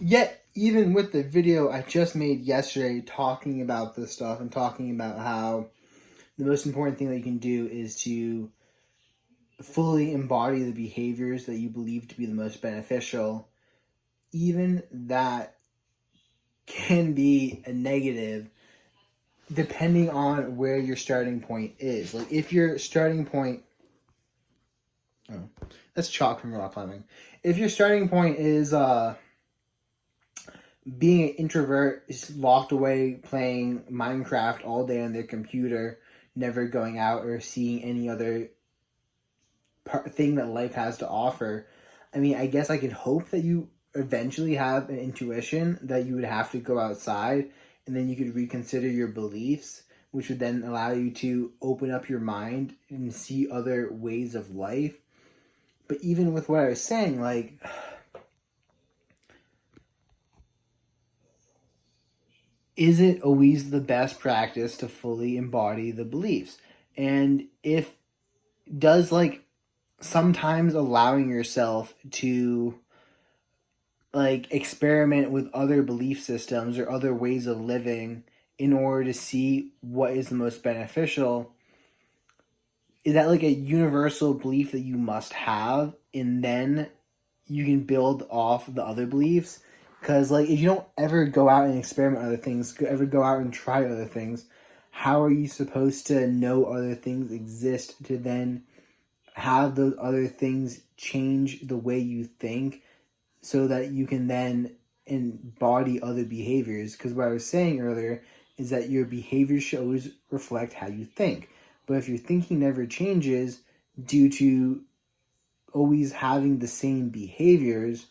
Yet, even with the video I just made yesterday talking about this stuff and talking about how the most important thing that you can do is to fully embody the behaviors that you believe to be the most beneficial, even that can be a negative depending on where your starting point is. Like, if your starting point. Oh, that's chalk from rock climbing. If your starting point is being an introvert, is locked away playing Minecraft all day on their computer, never going out or seeing any other thing that life has to offer. I mean, I guess I could hope that you eventually have an intuition that you would have to go outside, and then you could reconsider your beliefs, which would then allow you to open up your mind and see other ways of life. But even with what I was saying, like, is it always the best practice to fully embody the beliefs? And if does like sometimes allowing yourself to like experiment with other belief systems or other ways of living in order to see what is the most beneficial, is that like a universal belief that you must have, and then you can build off the other beliefs? Because like if you don't ever go out and experiment with other things, ever go out and try other things, how are you supposed to know other things exist to then have those other things change the way you think so that you can then embody other behaviors? Because what I was saying earlier is that your behavior should always reflect how you think. But if your thinking never changes due to always having the same behaviors,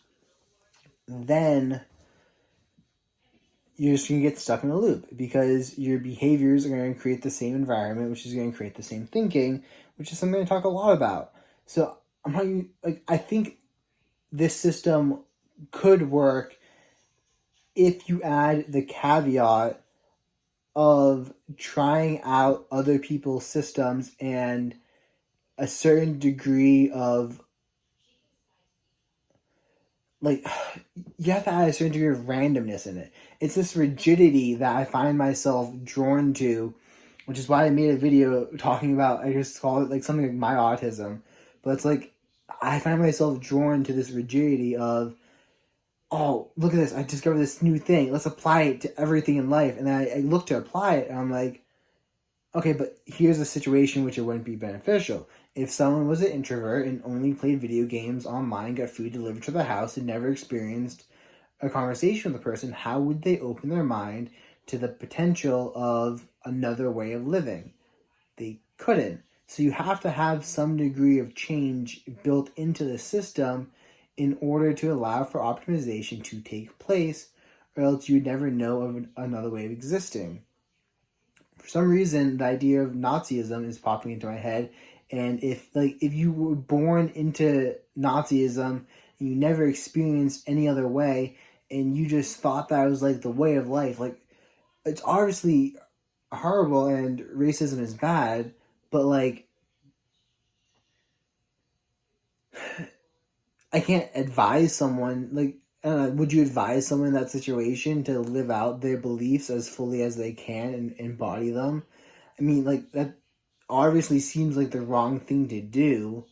then you're just going to get stuck in a loop because your behaviors are going to create the same environment, which is going to create the same thinking, which is something I talk a lot about. So I'm not like, I think this system could work if you add the caveat of trying out other people's systems and a certain degree of like you have to add a certain degree of randomness in it. It's this rigidity that I find myself drawn to, which is why I made a video talking about, I just call it like something like my autism. But it's like I find myself drawn to this rigidity of, oh, look at this, I discovered this new thing, let's apply it to everything in life. And then I look to apply it and I'm like, okay, but here's a situation which it wouldn't be beneficial. If someone was an introvert and only played video games online, got food delivered to the house, and never experienced a conversation with a person, how would they open their mind to the potential of another way of living? They couldn't. So you have to have some degree of change built into the system in order to allow for optimization to take place, or else you would never know of another way of existing. For some reason, the idea of Nazism is popping into my head, and if you were born into Nazism and you never experienced any other way, and you just thought that was like the way of life, like it's obviously horrible and racism is bad, but like I can't advise someone like. Would you advise someone in that situation to live out their beliefs as fully as they can and embody them? I mean, like, that obviously seems like the wrong thing to do,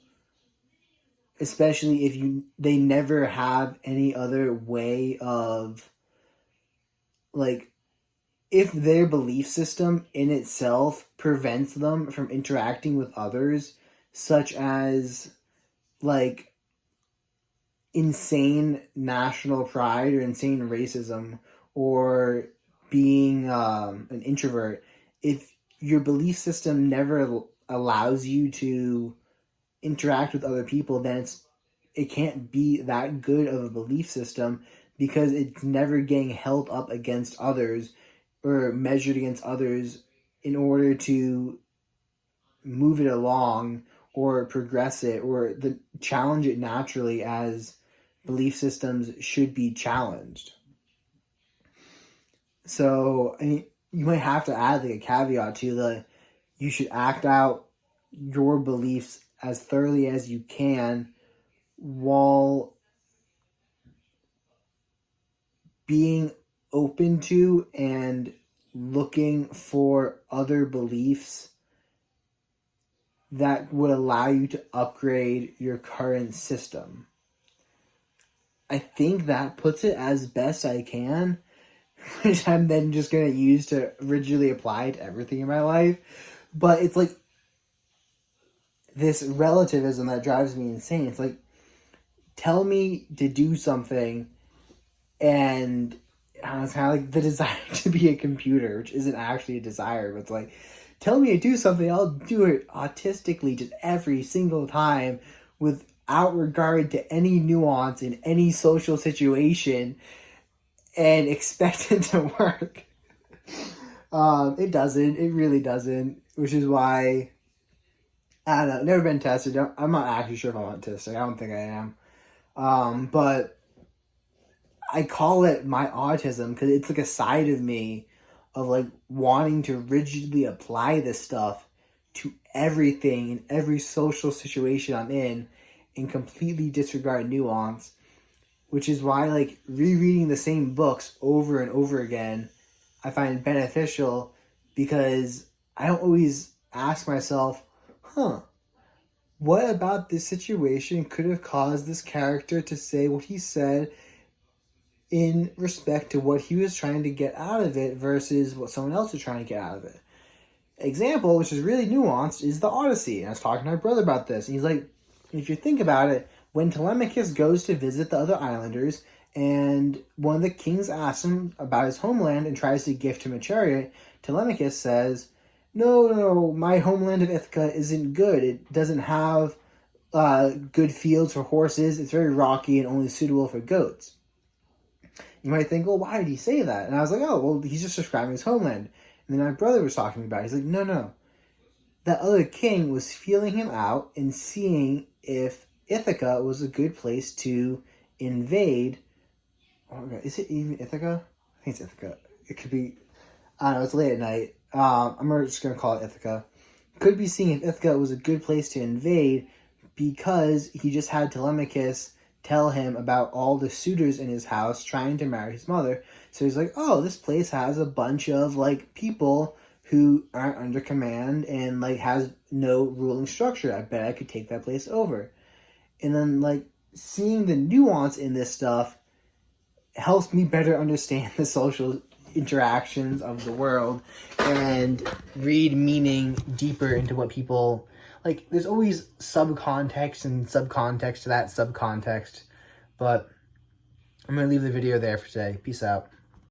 especially if they never have any other way of, like, if their belief system in itself prevents them from interacting with others, such as, like, insane national pride or insane racism or being an introvert, if your belief system never allows you to interact with other people, then it can't be that good of a belief system because it's never getting held up against others or measured against others in order to move it along or progress it or challenge it naturally as belief systems should be challenged. So, I mean, you might have to add like a caveat to you should act out your beliefs as thoroughly as you can while being open to and looking for other beliefs that would allow you to upgrade your current system. I think that puts it as best I can, which I'm then just going to use to rigidly apply to everything in my life. But it's like this relativism that drives me insane. It's like, tell me to do something, and it's kind of like the desire to be a computer, which isn't actually a desire, but it's like, tell me to do something, I'll do it autistically just every single time without regard to any nuance in any social situation and expect it to work. It doesn't. It really doesn't, which is why, I don't know, never been tested. I'm not actually sure if I'm autistic. I don't think I am. But I call it my autism because it's like a side of me of like wanting to rigidly apply this stuff to everything in every social situation I'm in and completely disregard nuance, which is why like rereading the same books over and over again I find beneficial, because I don't always ask myself, what about this situation could have caused this character to say what he said in respect to what he was trying to get out of it versus what someone else was trying to get out of it. Example, which is really nuanced, is the Odyssey. And I was talking to my brother about this, and he's like, if you think about it, when Telemachus goes to visit the other islanders, and one of the kings asks him about his homeland and tries to gift him a chariot, Telemachus says, no, my homeland of Ithaca isn't good. It doesn't have good fields for horses. It's very rocky and only suitable for goats. You might think, well, why did he say that? And I was like, oh, well, he's just describing his homeland. And then my brother was talking about it. He's like, no. That other king was feeling him out and seeing if Ithaca was a good place to invade. Oh, God, is it even Ithaca? I think it's Ithaca. It could be, I don't know, it's late at night. I'm just going to call it Ithaca. Could be seeing if Ithaca was a good place to invade because he just had Telemachus tell him about all the suitors in his house trying to marry his mother. So he's like, oh, this place has a bunch of like people who aren't under command and like has no ruling structure. I bet I could take that place over. And then like seeing the nuance in this stuff helps me better understand the social interactions of the world and read meaning deeper into what people like. There's always subcontext and subcontext to that subcontext, but I'm gonna leave the video there for today. Peace out.